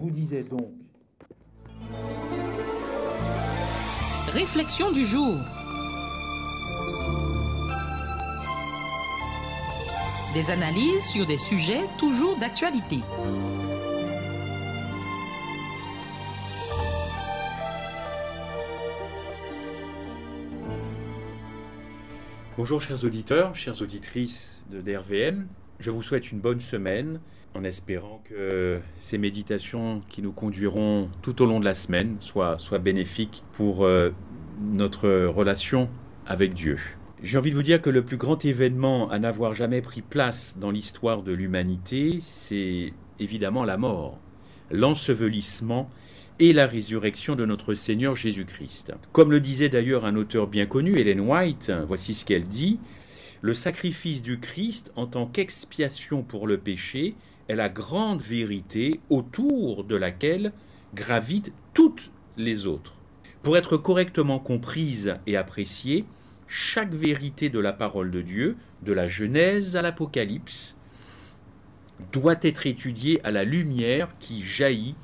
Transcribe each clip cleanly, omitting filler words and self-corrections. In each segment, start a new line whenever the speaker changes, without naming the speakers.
vous disais donc.
Réflexion du jour. Des analyses sur des sujets toujours d'actualité.
Bonjour chers auditeurs, chères auditrices de DRVM. Je vous souhaite une bonne semaine en espérant que ces méditations qui nous conduiront tout au long de la semaine soient bénéfiques pour notre relation avec Dieu. J'ai envie de vous dire que le plus grand événement à n'avoir jamais pris place dans l'histoire de l'humanité, c'est évidemment la mort, l'ensevelissement et la résurrection de notre Seigneur Jésus-Christ. Comme le disait d'ailleurs un auteur bien connu, Ellen White, voici ce qu'elle dit: « Le sacrifice du Christ en tant qu'expiation pour le péché est la grande vérité autour de laquelle gravitent toutes les autres. Pour être correctement comprise et appréciée, chaque vérité de la parole de Dieu, de la Genèse à l'Apocalypse, doit être étudiée à la lumière qui jaillit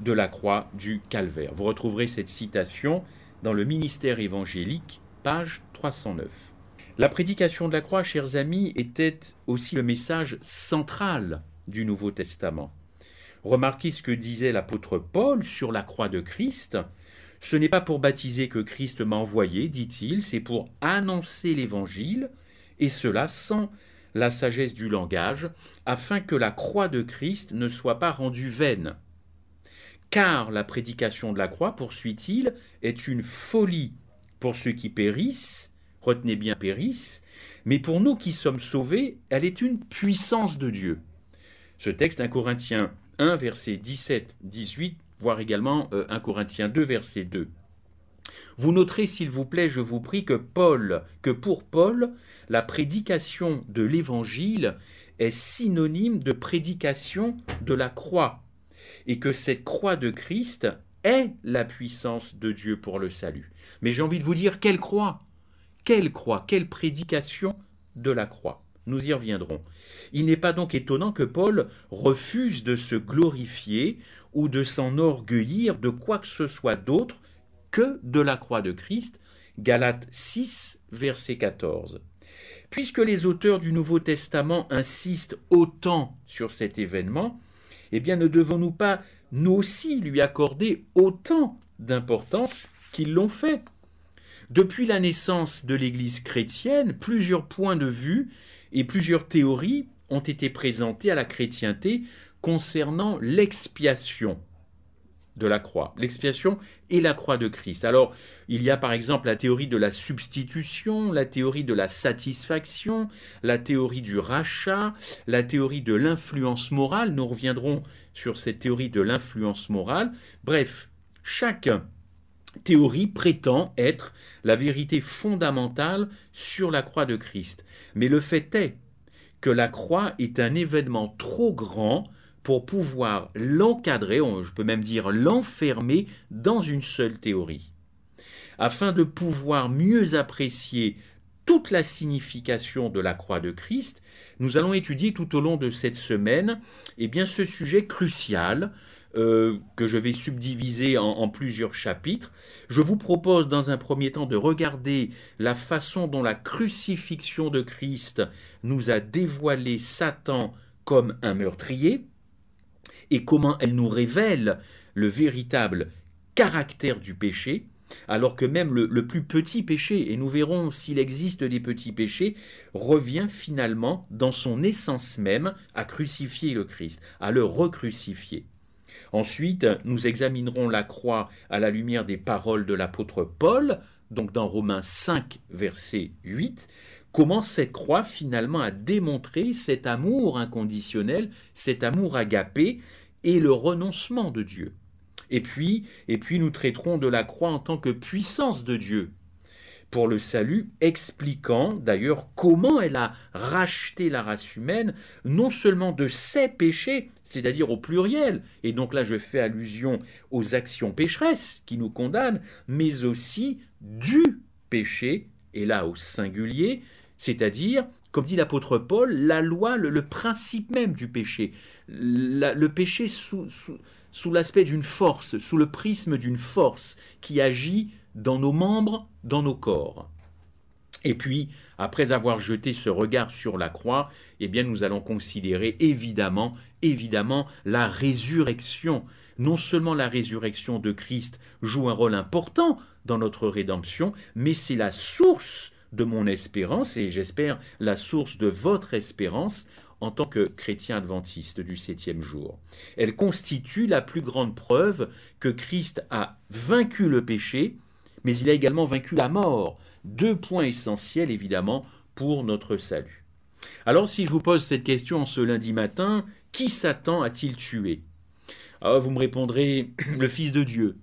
de la croix du Calvaire. » Vous retrouverez cette citation dans le Ministère évangélique, page 309. La prédication de la croix, chers amis, était aussi le message central du Nouveau Testament. Remarquez ce que disait l'apôtre Paul sur la croix de Christ. « Ce n'est pas pour baptiser que Christ m'a envoyé, dit-il, c'est pour annoncer l'Évangile, et cela sans la sagesse du langage, afin que la croix de Christ ne soit pas rendue vaine. Car la prédication de la croix, poursuit-il, est une folie pour ceux qui périssent, retenez bien périssent, mais pour nous qui sommes sauvés, elle est une puissance de Dieu. » Ce texte, 1 Corinthiens 1, versets 17-18, voire également 1 Corinthiens 2, verset 2. Vous noterez, s'il vous plaît, je vous prie, que pour Paul, la prédication de l'Évangile est synonyme de prédication de la croix, et que cette croix de Christ est la puissance de Dieu pour le salut. Mais j'ai envie de vous dire, quelle croix? Quelle croix? Quelle prédication de la croix? Nous y reviendrons. Il n'est pas donc étonnant que Paul refuse de se glorifier ou de s'enorgueillir de quoi que ce soit d'autre que de la croix de Christ. Galates 6, verset 14. Puisque les auteurs du Nouveau Testament insistent autant sur cet événement, eh bien ne devons-nous pas, nous aussi, lui accorder autant d'importance qu'ils l'ont fait? Depuis la naissance de l'Église chrétienne, plusieurs points de vue et plusieurs théories ont été présentées à la chrétienté concernant l'expiation de la croix. L'expiation et la croix de Christ. Alors, il y a par exemple la théorie de la substitution, la théorie de la satisfaction, la théorie du rachat, la théorie de l'influence morale. Nous reviendrons sur cette théorie de l'influence morale. Bref, chaque théorie prétend être la vérité fondamentale sur la croix de Christ. Mais le fait est que la croix est un événement trop grand pour pouvoir l'encadrer, je peux même dire l'enfermer dans une seule théorie. Afin de pouvoir mieux apprécier toute la signification de la croix de Christ, nous allons étudier tout au long de cette semaine ce sujet crucial que je vais subdiviser en plusieurs chapitres. Je vous propose dans un premier temps de regarder la façon dont la crucifixion de Christ nous a dévoilé Satan comme un meurtrier et comment elle nous révèle le véritable caractère du péché, alors que même le plus petit péché, et nous verrons s'il existe des petits péchés, revient finalement dans son essence même à crucifier le Christ, à le recrucifier. Ensuite, nous examinerons la croix à la lumière des paroles de l'apôtre Paul, donc dans Romains 5, verset 8, comment cette croix finalement a démontré cet amour inconditionnel, cet amour agapé et le renoncement de Dieu. Et puis nous traiterons de la croix en tant que puissance de Dieu pour le salut, expliquant d'ailleurs comment elle a racheté la race humaine, non seulement de ses péchés, c'est-à-dire au pluriel, et donc là je fais allusion aux actions pécheresses qui nous condamnent, mais aussi du péché, et là au singulier, c'est-à-dire comme dit l'apôtre Paul, la loi, le principe même du péché. Le péché sous l'aspect d'une force, sous le prisme d'une force qui agit dans nos membres, dans nos corps. Et puis, après avoir jeté ce regard sur la croix, eh bien, nous allons considérer évidemment la résurrection. Non seulement la résurrection de Christ joue un rôle important dans notre rédemption, mais c'est la source de mon espérance, et j'espère la source de votre espérance en tant que chrétien adventiste du 7e jour. Elle constitue la plus grande preuve que Christ a vaincu le péché, mais il a également vaincu la mort. 2 points essentiels, évidemment, pour notre salut. Alors, si je vous pose cette question ce lundi matin, qui Satan a-t-il tué ? Ah, vous me répondrez, le Fils de Dieu.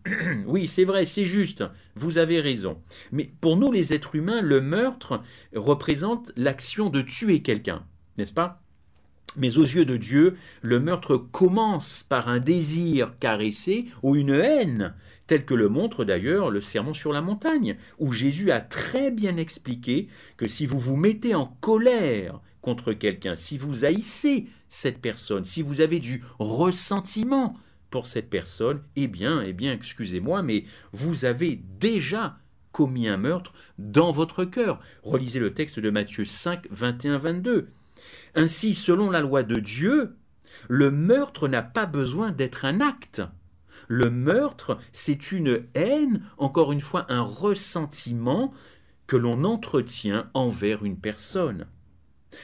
Oui, c'est vrai, c'est juste, vous avez raison. Mais pour nous, les êtres humains, le meurtre représente l'action de tuer quelqu'un, n'est-ce pas ? Mais aux yeux de Dieu, le meurtre commence par un désir caressé ou une haine, tel que le montre d'ailleurs le Sermon sur la montagne, où Jésus a très bien expliqué que si vous vous mettez en colère contre quelqu'un, si vous haïssez cette personne, si vous avez du ressentiment pour cette personne, eh bien, excusez-moi, mais vous avez déjà commis un meurtre dans votre cœur. Relisez le texte de Matthieu 5, 21-22. Ainsi, selon la loi de Dieu, le meurtre n'a pas besoin d'être un acte. Le meurtre, c'est une haine, encore une fois, un ressentiment que l'on entretient envers une personne.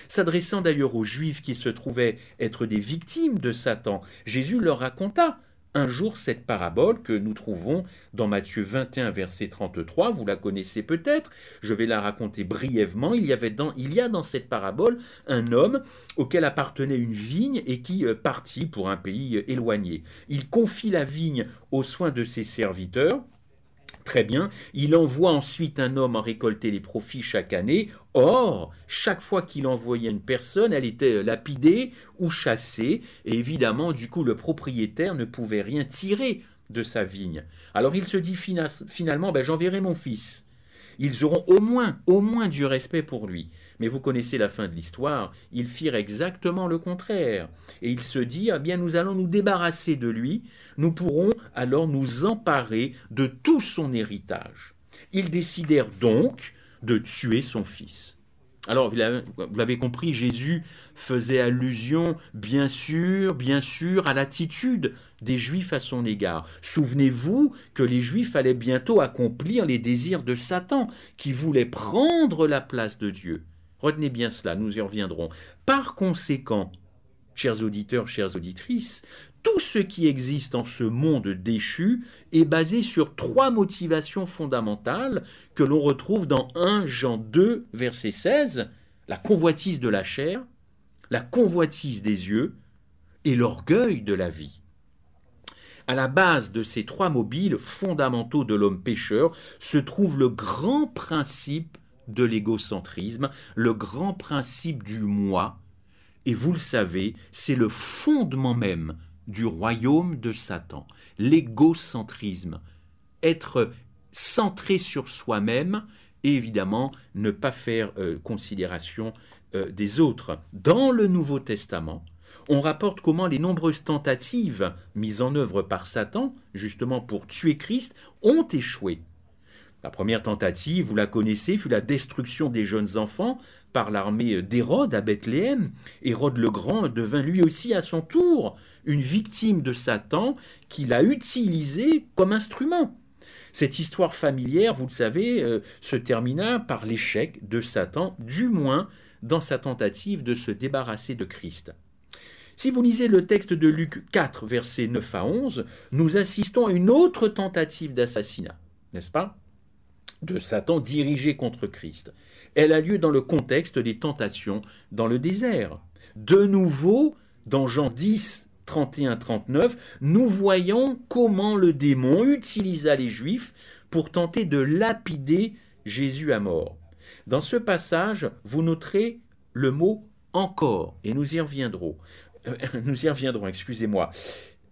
S'adressant d'ailleurs aux Juifs qui se trouvaient être des victimes de Satan, Jésus leur raconta un jour cette parabole que nous trouvons dans Matthieu 21, verset 33, vous la connaissez peut-être, je vais la raconter brièvement. Il y a dans cette parabole un homme auquel appartenait une vigne et qui partit pour un pays éloigné. Il confie la vigne aux soins de ses serviteurs. Très bien, il envoie ensuite un homme en récolter les profits chaque année. Or, chaque fois qu'il envoyait une personne, elle était lapidée ou chassée. Et évidemment, du coup, le propriétaire ne pouvait rien tirer de sa vigne. Alors il se dit finalement, j'enverrai mon fils. Ils auront au moins du respect pour lui. Mais vous connaissez la fin de l'histoire, ils firent exactement le contraire. Et il se dit, nous allons nous débarrasser de lui, nous pourrons alors nous emparer de tout son héritage. Ils décidèrent donc de tuer son fils. Alors, vous l'avez compris, Jésus faisait allusion, bien sûr, à l'attitude des Juifs à son égard. Souvenez-vous que les Juifs allaient bientôt accomplir les désirs de Satan, qui voulait prendre la place de Dieu. Retenez bien cela, nous y reviendrons. Par conséquent, chers auditeurs, chères auditrices, tout ce qui existe en ce monde déchu est basé sur 3 motivations fondamentales que l'on retrouve dans 1 Jean 2, verset 16, la convoitise de la chair, la convoitise des yeux et l'orgueil de la vie. À la base de ces 3 mobiles fondamentaux de l'homme pécheur se trouve le grand principe de l'égocentrisme, le grand principe du moi, et vous le savez, c'est le fondement même du royaume de Satan, l'égocentrisme, être centré sur soi-même et évidemment ne pas faire considération des autres. Dans le Nouveau Testament, on rapporte comment les nombreuses tentatives mises en œuvre par Satan, justement pour tuer Christ, ont échoué. La première tentative, vous la connaissez, fut la destruction des jeunes enfants par l'armée d'Hérode à Bethléem. Hérode le Grand devint lui aussi à son tour une victime de Satan qu'il a utilisé comme instrument. Cette histoire familière, vous le savez, se termina par l'échec de Satan, du moins dans sa tentative de se débarrasser de Christ. Si vous lisez le texte de Luc 4, versets 9 à 11, nous assistons à une autre tentative d'assassinat, n'est-ce pas ? De Satan dirigé contre Christ. Elle a lieu dans le contexte des tentations dans le désert. De nouveau, dans Jean 10, 31-39, nous voyons comment le démon utilisa les Juifs pour tenter de lapider Jésus à mort. Dans ce passage, vous noterez le mot « encore » et nous y reviendrons. Excusez-moi.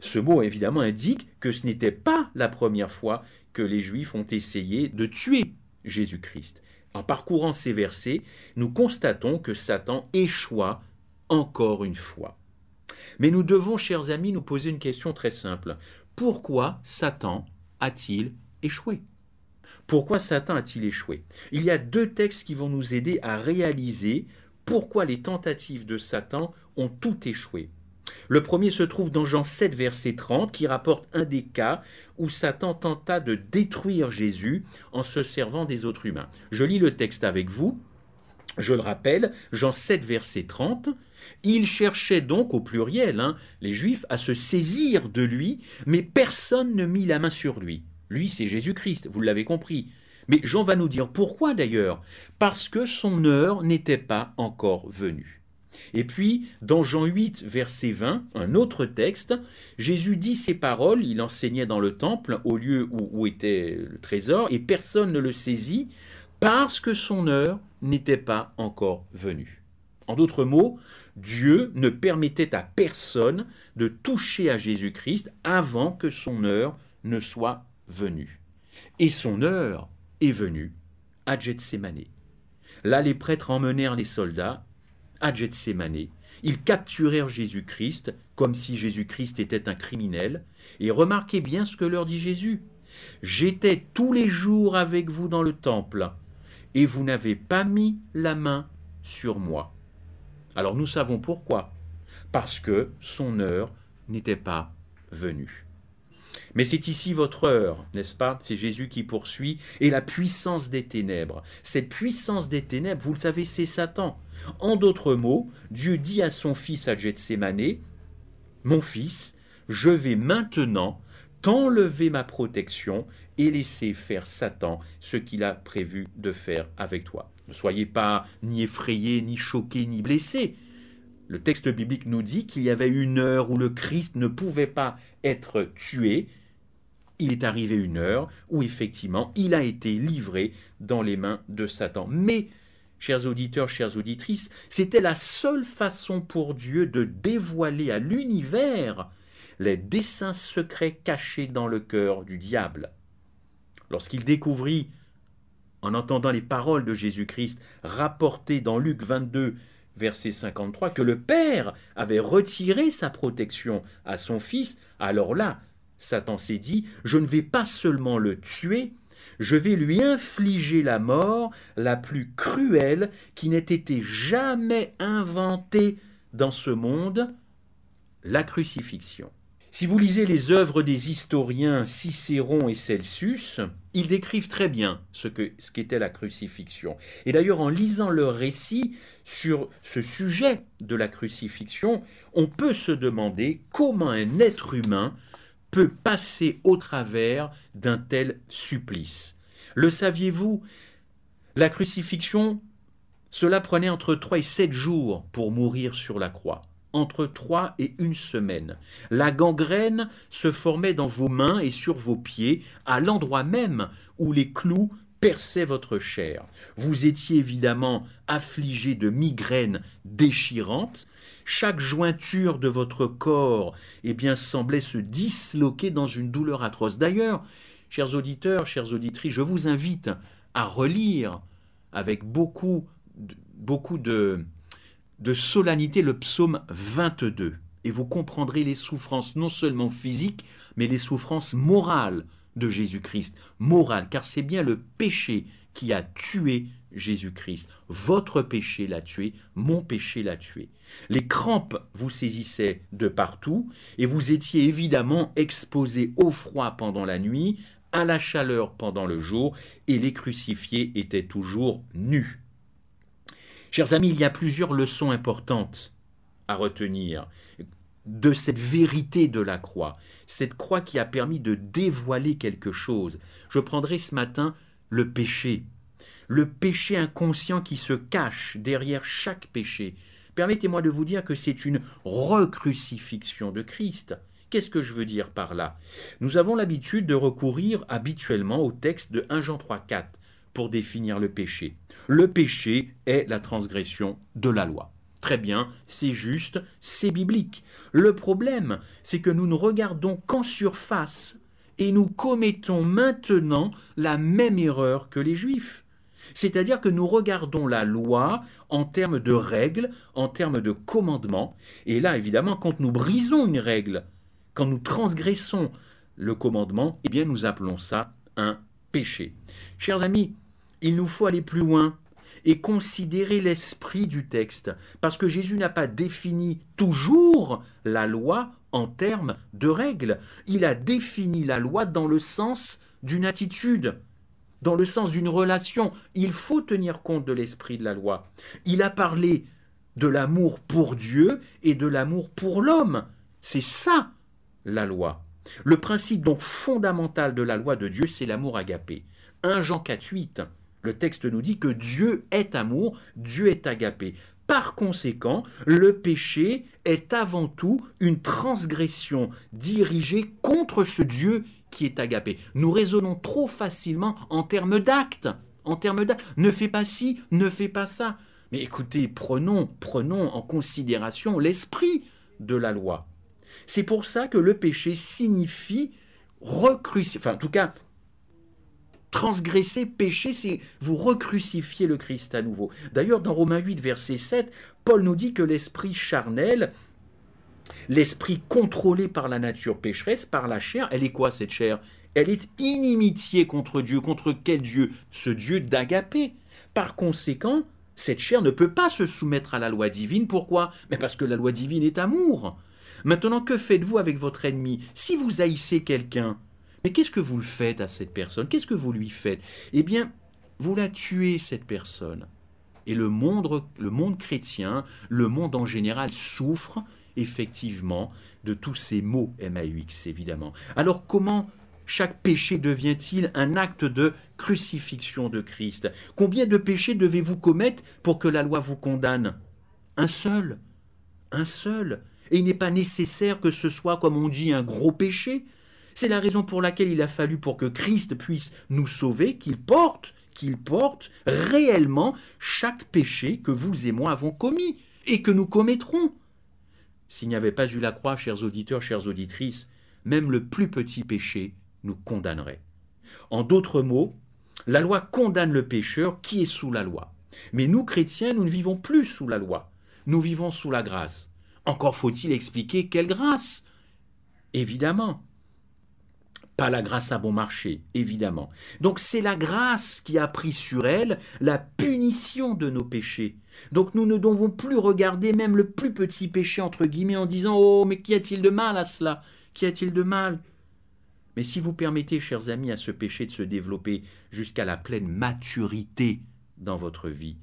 Ce mot, évidemment, indique que ce n'était pas la première fois que les Juifs ont essayé de tuer Jésus-Christ. En parcourant ces versets, nous constatons que Satan échoua encore une fois. Mais nous devons, chers amis, nous poser une question très simple. Pourquoi Satan a-t-il échoué? Pourquoi Satan a-t-il échoué? Il y a deux textes qui vont nous aider à réaliser pourquoi les tentatives de Satan ont toutes échoué. Le premier se trouve dans Jean 7, verset 30, qui rapporte un des cas où Satan tenta de détruire Jésus en se servant des autres humains. Je lis le texte avec vous. Je le rappelle, Jean 7, verset 30. Il cherchait donc, au pluriel, les Juifs, à se saisir de lui, mais personne ne mit la main sur lui. Lui, c'est Jésus-Christ, vous l'avez compris. Mais Jean va nous dire pourquoi d'ailleurs. Parce que son heure n'était pas encore venue. Et puis, dans Jean 8, verset 20, un autre texte, Jésus dit ces paroles, il enseignait dans le temple, au lieu où était le trésor, et personne ne le saisit, parce que son heure n'était pas encore venue. En d'autres mots, Dieu ne permettait à personne de toucher à Jésus-Christ avant que son heure ne soit venue. Et son heure est venue à Gethsémane. Là, les prêtres emmenèrent les soldats à Gethsémane. Ils capturèrent Jésus-Christ comme si Jésus-Christ était un criminel. Et remarquez bien ce que leur dit Jésus. « J'étais tous les jours avec vous dans le temple, et vous n'avez pas mis la main sur moi. » Alors nous savons pourquoi. Parce que son heure n'était pas venue. Mais c'est ici votre heure, n'est-ce pas? C'est Jésus qui poursuit. Et la puissance des ténèbres. Cette puissance des ténèbres, vous le savez, c'est Satan. En d'autres mots, Dieu dit à son fils à Gethsémane, « Mon fils, je vais maintenant t'enlever ma protection et laisser faire Satan ce qu'il a prévu de faire avec toi. » Ne soyez pas ni effrayés, ni choqués, ni blessés. Le texte biblique nous dit qu'il y avait une heure où le Christ ne pouvait pas être tué. Il est arrivé une heure où effectivement il a été livré dans les mains de Satan. Mais, chers auditeurs, chères auditrices, c'était la seule façon pour Dieu de dévoiler à l'univers les desseins secrets cachés dans le cœur du diable. Lorsqu'il découvrit, en entendant les paroles de Jésus-Christ rapportées dans Luc 22, verset 53, que le Père avait retiré sa protection à son Fils, alors là, Satan s'est dit, je ne vais pas seulement le tuer, je vais lui infliger la mort la plus cruelle qui n'ait été jamais inventée dans ce monde, la crucifixion. Si vous lisez les œuvres des historiens Cicéron et Celsus, ils décrivent très bien ce qu'était la crucifixion. Et d'ailleurs, en lisant leur récit sur ce sujet de la crucifixion, on peut se demander comment un être humain peut passer au travers d'un tel supplice. Le saviez-vous? La crucifixion, cela prenait entre 3 et 7 jours pour mourir sur la croix. Entre 3 et 1 semaine. La gangrène se formait dans vos mains et sur vos pieds, à l'endroit même où les clous perçaient votre chair. Vous étiez évidemment affligé de migraines déchirantes. Chaque jointure de votre corps semblait se disloquer dans une douleur atroce. D'ailleurs, chers auditeurs, chères auditrices, je vous invite à relire avec beaucoup de solennité le psaume 22 et vous comprendrez les souffrances non seulement physiques mais les souffrances morales de Jésus-Christ. Morales, car c'est bien le péché qui a tué Jésus-Christ. Votre péché l'a tué, mon péché l'a tué. Les crampes vous saisissaient de partout et vous étiez évidemment exposé au froid pendant la nuit, à la chaleur pendant le jour et les crucifiés étaient toujours nus. Chers amis, il y a plusieurs leçons importantes à retenir de cette vérité de la croix, cette croix qui a permis de dévoiler quelque chose. Je prendrai ce matin le péché inconscient qui se cache derrière chaque péché. Permettez-moi de vous dire que c'est une recrucifixion de Christ. Qu'est-ce que je veux dire par là? Nous avons l'habitude de recourir habituellement au texte de 1 Jean 3,4 pour définir le péché. Le péché est la transgression de la loi. Très bien, c'est juste, c'est biblique. Le problème, c'est que nous ne regardons qu'en surface et nous commettons maintenant la même erreur que les Juifs. C'est-à-dire que nous regardons la loi en termes de règles, en termes de commandements. Et là, évidemment, quand nous brisons une règle, quand nous transgressons le commandement, eh bien nous appelons ça un péché. Chers amis, il nous faut aller plus loin et considérer l'esprit du texte, parce que Jésus n'a pas défini toujours la loi en termes de règles. Il a défini la loi dans le sens d'une attitude, dans le sens d'une relation. Il faut tenir compte de l'esprit de la loi. Il a parlé de l'amour pour Dieu et de l'amour pour l'homme. C'est ça, la loi. Le principe donc fondamental de la loi de Dieu, c'est l'amour agapé. 1 Jean 4,8, le texte nous dit que Dieu est amour, Dieu est agapé. Par conséquent, le péché est avant tout une transgression dirigée contre ce Dieu qui est agapé. Nous raisonnons trop facilement en termes d'actes. Ne fais pas ci, ne fais pas ça. Mais écoutez, prenons en considération l'esprit de la loi. C'est pour ça que le péché signifie recrucifier, en tout cas, transgresser, pécher, c'est vous recrucifier le Christ à nouveau. D'ailleurs, dans Romains 8, verset 7, Paul nous dit que l'esprit charnel, l'esprit contrôlé par la nature pécheresse, par la chair, elle est quoi cette chair? Elle est inimitié contre Dieu. Contre quel Dieu? Ce Dieu d'agapé. Par conséquent, cette chair ne peut pas se soumettre à la loi divine. Pourquoi? Mais parce que la loi divine est amour. Maintenant, que faites-vous avec votre ennemi? Si vous haïssez quelqu'un, mais qu'est-ce que vous le faites à cette personne? Qu'est-ce que vous lui faites? Eh bien, vous la tuez, cette personne. Et le monde chrétien, le monde en général, souffre effectivement de tous ces maux MAUX, évidemment. Alors, comment chaque péché devient-il un acte de crucifixion de Christ? Combien de péchés devez-vous commettre pour que la loi vous condamne? Un seul. Un seul. Et il n'est pas nécessaire que ce soit, comme on dit, un gros péché. C'est la raison pour laquelle il a fallu, pour que Christ puisse nous sauver, qu'il porte réellement chaque péché que vous et moi avons commis et que nous commettrons. S'il n'y avait pas eu la croix, chers auditeurs, chères auditrices, même le plus petit péché nous condamnerait. En d'autres mots, la loi condamne le pécheur qui est sous la loi. Mais nous, chrétiens, nous ne vivons plus sous la loi. Nous vivons sous la grâce. Encore faut-il expliquer quelle grâce? Évidemment. Pas la grâce à bon marché, évidemment. Donc c'est la grâce qui a pris sur elle la punition de nos péchés. Donc nous ne devons plus regarder même le plus petit péché, entre guillemets, en disant « Oh, mais qu'y a-t-il de mal à cela? Qu'y a-t-il de mal ?» Mais si vous permettez, chers amis, à ce péché de se développer jusqu'à la pleine maturité dans votre vie,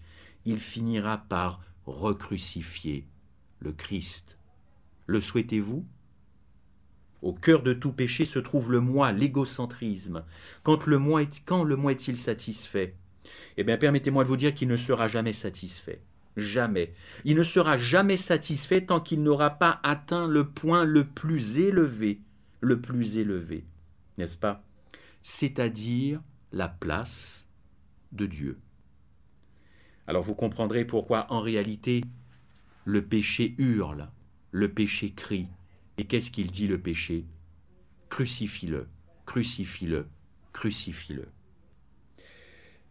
il finira par recrucifier le Christ. Le souhaitez-vous? Au cœur de tout péché se trouve le moi, l'égocentrisme. Quand le moi est-il satisfait? Eh bien, permettez-moi de vous dire qu'il ne sera jamais satisfait. Jamais. Il ne sera jamais satisfait tant qu'il n'aura pas atteint le point le plus élevé, n'est-ce pas? C'est-à-dire la place de Dieu. Alors vous comprendrez pourquoi, en réalité, le péché hurle, le péché crie. Et qu'est-ce qu'il dit, le péché? Crucifie-le, crucifie-le, crucifie-le.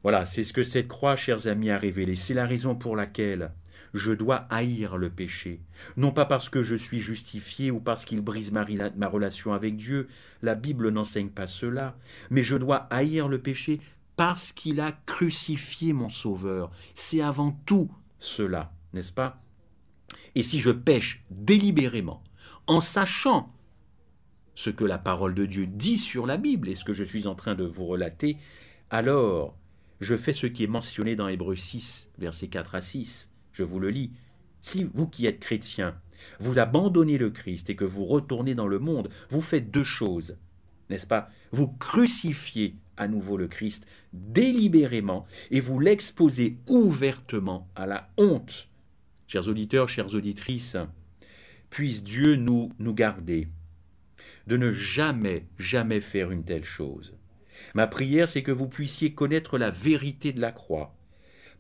Voilà, c'est ce que cette croix, chers amis, a révélé. C'est la raison pour laquelle je dois haïr le péché. Non pas parce que je suis justifié ou parce qu'il brise ma relation avec Dieu, la Bible n'enseigne pas cela, mais je dois haïr le péché parce qu'il a crucifié mon Sauveur. C'est avant tout cela, n'est-ce pas? Et si je pêche délibérément, en sachant ce que la parole de Dieu dit sur la Bible et ce que je suis en train de vous relater, alors je fais ce qui est mentionné dans Hébreux 6, versets 4 à 6. Je vous le lis. Si vous qui êtes chrétiens, vous abandonnez le Christ et que vous retournez dans le monde, vous faites deux choses, n'est-ce pas? Vous crucifiez à nouveau le Christ délibérément et vous l'exposez ouvertement à la honte. Chers auditeurs, chères auditrices, puisse Dieu nous garder de ne jamais faire une telle chose. Ma prière, c'est que vous puissiez connaître la vérité de la croix,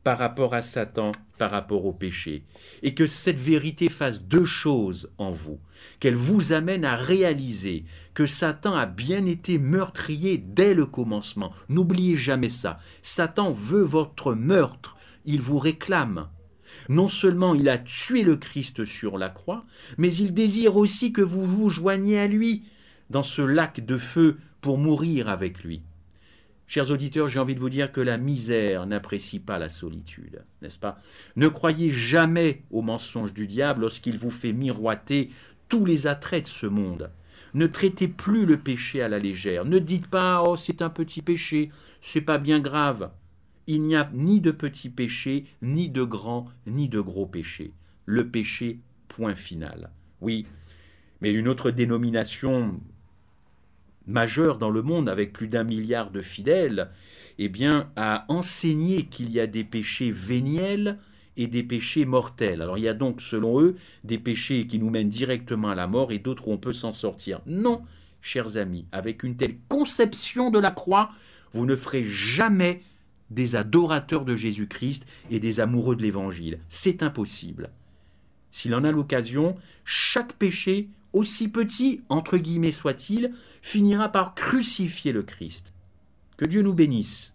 par rapport à Satan, par rapport au péché. Et que cette vérité fasse deux choses en vous, qu'elle vous amène à réaliser que Satan a bien été meurtrier dès le commencement. N'oubliez jamais ça. Satan veut votre meurtre, il vous réclame. Non seulement il a tué le Christ sur la croix, mais il désire aussi que vous vous joigniez à lui dans ce lac de feu pour mourir avec lui. Chers auditeurs, j'ai envie de vous dire que la misère n'apprécie pas la solitude, n'est-ce pas? Ne croyez jamais aux mensonges du diable lorsqu'il vous fait miroiter tous les attraits de ce monde. Ne traitez plus le péché à la légère. Ne dites pas « Oh, c'est un petit péché, c'est pas bien grave ». Il n'y a ni de petits péchés, ni de grands, ni de gros péchés. Le péché, point final. Oui, mais une autre dénomination majeure dans le monde, avec plus d'1 milliard de fidèles, eh bien, a enseigné qu'il y a des péchés véniels et des péchés mortels. Alors il y a donc, selon eux, des péchés qui nous mènent directement à la mort et d'autres où on peut s'en sortir. Non, chers amis, avec une telle conception de la croix, vous ne ferez jamais des adorateurs de Jésus-Christ et des amoureux de l'Évangile. C'est impossible. S'il en a l'occasion, chaque péché, aussi petit, entre guillemets soit-il, finira par crucifier le Christ. Que Dieu nous bénisse,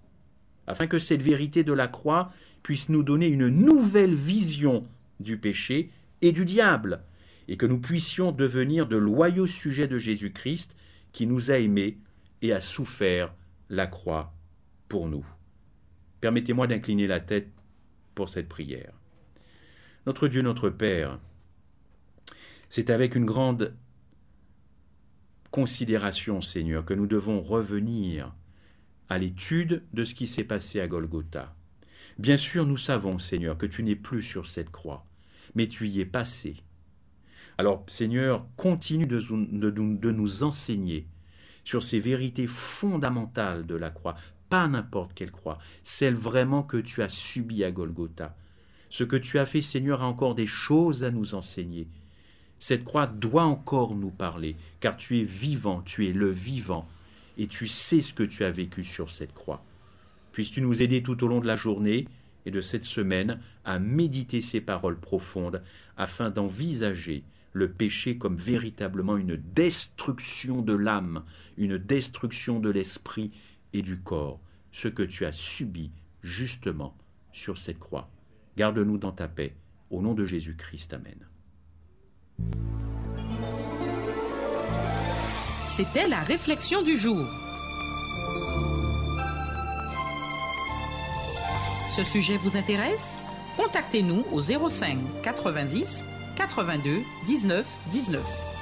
afin que cette vérité de la croix puisse nous donner une nouvelle vision du péché et du diable, et que nous puissions devenir de loyaux sujets de Jésus-Christ qui nous a aimés et a souffert la croix pour nous. Permettez-moi d'incliner la tête pour cette prière. Notre Dieu, notre Père, c'est avec une grande considération, Seigneur, que nous devons revenir à l'étude de ce qui s'est passé à Golgotha. Bien sûr, nous savons, Seigneur, que tu n'es plus sur cette croix, mais tu y es passé. Alors, Seigneur, continue de nous enseigner sur ces vérités fondamentales de la croix, pas n'importe quelle croix, celle vraiment que tu as subie à Golgotha. Ce que tu as fait, Seigneur, a encore des choses à nous enseigner. Cette croix doit encore nous parler, car tu es vivant, tu es le vivant, et tu sais ce que tu as vécu sur cette croix. Puisses-tu nous aider tout au long de la journée et de cette semaine à méditer ces paroles profondes, afin d'envisager le péché comme véritablement une destruction de l'âme, une destruction de l'esprit et du corps, ce que tu as subi justement sur cette croix. Garde-nous dans ta paix, au nom de Jésus-Christ. Amen.
C'était la réflexion du jour. Ce sujet vous intéresse? Contactez-nous au 05 90 82 19 19.